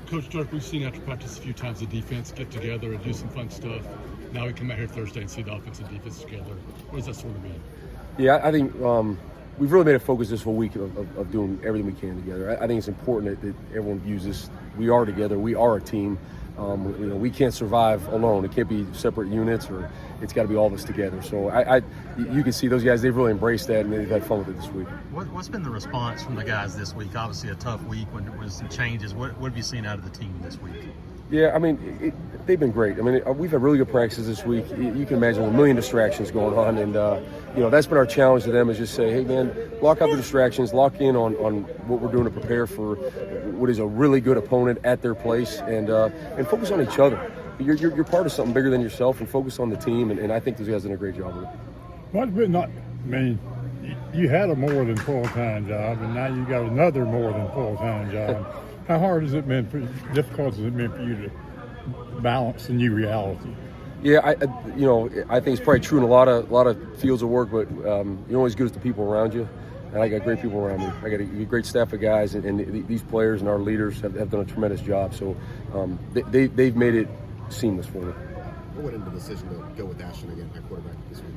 Coach Durkin, we've seen after practice a few times the defense get together and do some fun stuff. Now we come out here Thursday and see the offense and defense together. What does that sort of mean? Yeah, I think we've really made a focus this whole week of doing everything we can together. I think it's important that everyone views this. We are together. We are a team. We can't survive alone. It can't be separate units, or it's got to be all of us together. So you can see those guys, they've really embraced that, and they've had fun with it this week. What's been the response from the guys this week? Obviously a tough week when there was some changes. What have you seen out of the team this week? Yeah, I mean, they've been great. I mean, we've had really good practices this week. You can imagine a million distractions going on, and that's been our challenge to them, is just say, hey man, lock out the distractions, lock in on what we're doing to prepare for what is a really good opponent at their place, and focus on each other. You're part of something bigger than yourself, and focus on the team, and I think those guys done a great job with it. You had a more than full-time job, and now you got another more than full-time job. How hard has it been difficult has it been for you to balance the new reality? Yeah, I think it's probably true in a lot of fields of work, but you're always good as the people around you. And I got great people around me. I got a great staff of guys, and these players and our leaders have done a tremendous job. So they've made it seamless for me. What went into the decision to go with Ashton again at quarterback this week?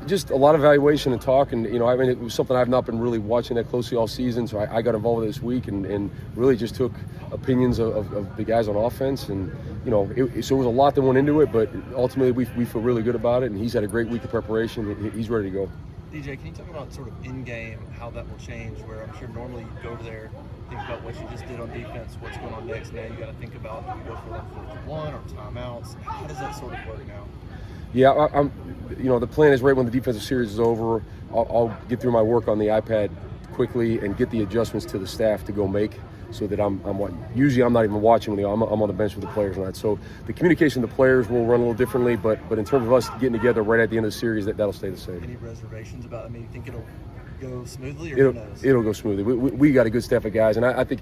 Just a lot of evaluation and talk, and it was something I've not been really watching that closely all season, so I got involved with it this week and really just took opinions of the guys on offense, and so it was a lot that went into it, but ultimately we feel really good about it, and he's had a great week of preparation. He's ready to go. DJ, can you talk about sort of in-game, how that will change, where I'm sure normally you go over there, think about what you just did on defense, what's going on next, now you got to think about if you go for 4-1 or timeouts. How does that sort of work now? Yeah, the plan is right when the defensive series is over, I'll get through my work on the iPad quickly and get the adjustments to the staff to go make, so that usually I'm not even watching when I'm on the bench with the players and that. So the communication with the players will run a little differently, but in terms of us getting together right at the end of the series, that'll stay the same. Any reservations about, you think it'll go smoothly, or who knows? It'll go smoothly. We got a good staff of guys, and I think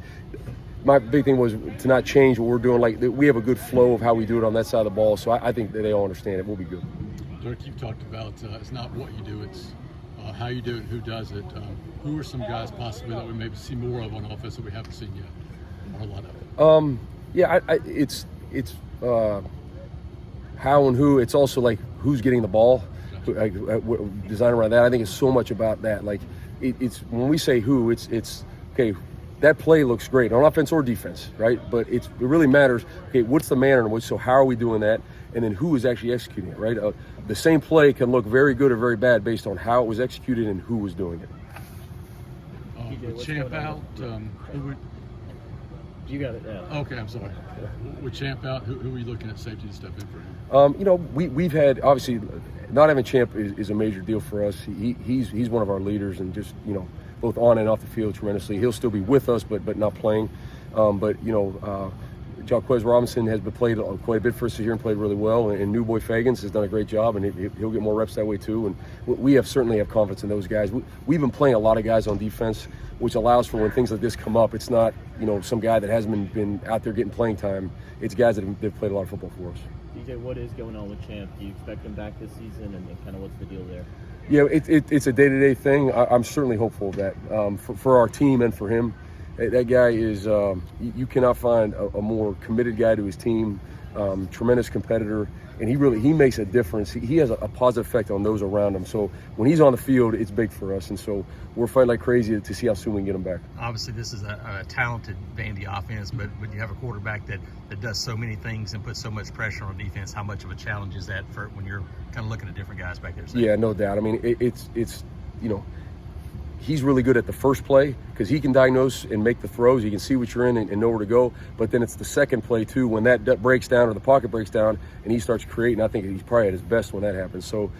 my big thing was to not change what we're doing. Like, we have a good flow of how we do it on that side of the ball, so I think that they all understand it. We'll be good. Dirk, you've talked about it's not what you do, it's how you do it and who does it. Who are some guys possibly that we maybe see more of on offense that we haven't seen yet, or a lot of it? It's how and who. It's also like who's getting the ball, design around that. I think it's so much about that. Like, it's when we say who, it's okay. That play looks great on offense or defense, right? But it really matters. Okay, what's the manner in which? So how are we doing that? And then who is actually executing it, right? The same play can look very good or very bad based on how it was executed and who was doing it. With Champ out, You got it, yeah. Okay, I'm sorry. With Champ out, who are you looking at safety to step in for him? We've had, obviously, not having Champ is a major deal for us. He's one of our leaders, and just, both on and off the field tremendously. He'll still be with us, but not playing. Jaquez Robinson has been played quite a bit for us this year and played really well. And New Boy Fagans has done a great job, and he'll get more reps that way too. And we certainly have confidence in those guys. We've been playing a lot of guys on defense, which allows for when things like this come up, it's not some guy that hasn't been out there getting playing time. It's guys that have played a lot of football for us. DJ, what is going on with Champ? Do you expect him back this season, and kind of what's the deal there? Yeah, it's a day-to-day thing. I'm certainly hopeful of that for our team and for him. That guy is, you cannot find a more committed guy to his team, tremendous competitor, and he makes a difference. He has a positive effect on those around him. So when he's on the field, it's big for us, and so we're fighting like crazy to see how soon we can get him back. Obviously, this is a talented Vandy offense, but when you have a quarterback that does so many things and puts so much pressure on defense, how much of a challenge is that for when you're kind of looking at different guys back there? Yeah, no doubt. It's he's really good at the first play because he can diagnose and make the throws. He can see what you're in and know where to go. But then it's the second play, too, when that breaks down or the pocket breaks down and he starts creating. I think he's probably at his best when that happens. So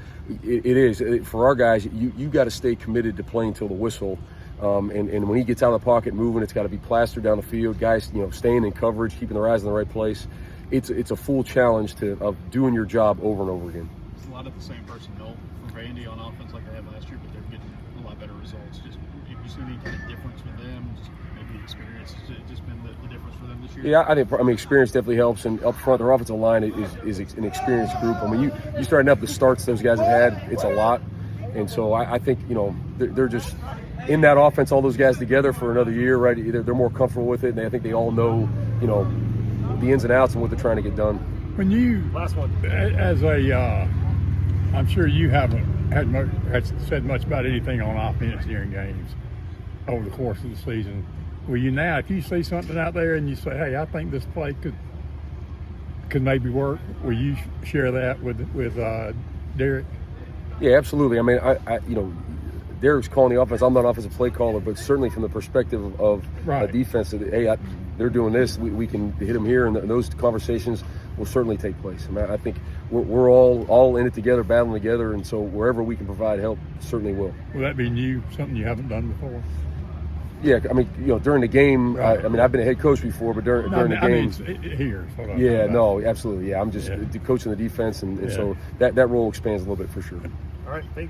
it is. For our guys, you got to stay committed to playing till the whistle. And when he gets out of the pocket moving, it's got to be plastered down the field. Guys, staying in coverage, keeping their eyes in the right place. It's a full challenge of doing your job over and over again. It's a lot of the same personnel for Vandy on offense like they had last year, but they're getting a lot better results. Just if you see any kind of difference with them, maybe experience has just been the difference for them this year. Yeah, I think experience definitely helps, and up front, their offensive line is an experienced group. You starting up the starts those guys have had, it's a lot, and so I think they're just in that offense, all those guys together for another year, right? They're more comfortable with it, and I think they all know, the ins and outs and what they're trying to get done. When you, Last one. as a, I'm sure you haven't had said much about anything on offense during games over the course of the season. Will you now, if you see something out there and you say, hey, I think this play could maybe work, will you share that with Derek? Yeah, absolutely. I mean, I Derek's calling the offense. I'm not an offensive play caller, but certainly from the perspective of Right. a defense, hey, they're doing this. We can hit them here, and those conversations will certainly take place. I mean, I think we're all in it together, battling together, and so wherever we can provide help, certainly will. Will that be new, something you haven't done before? Yeah, I mean, during the game, Right. I've been a head coach before, but during the game, here. Is what I'm yeah, talking about. no, absolutely, yeah. I'm just coaching the defense, and Yeah. so that role expands a little bit for sure. All right, thank you.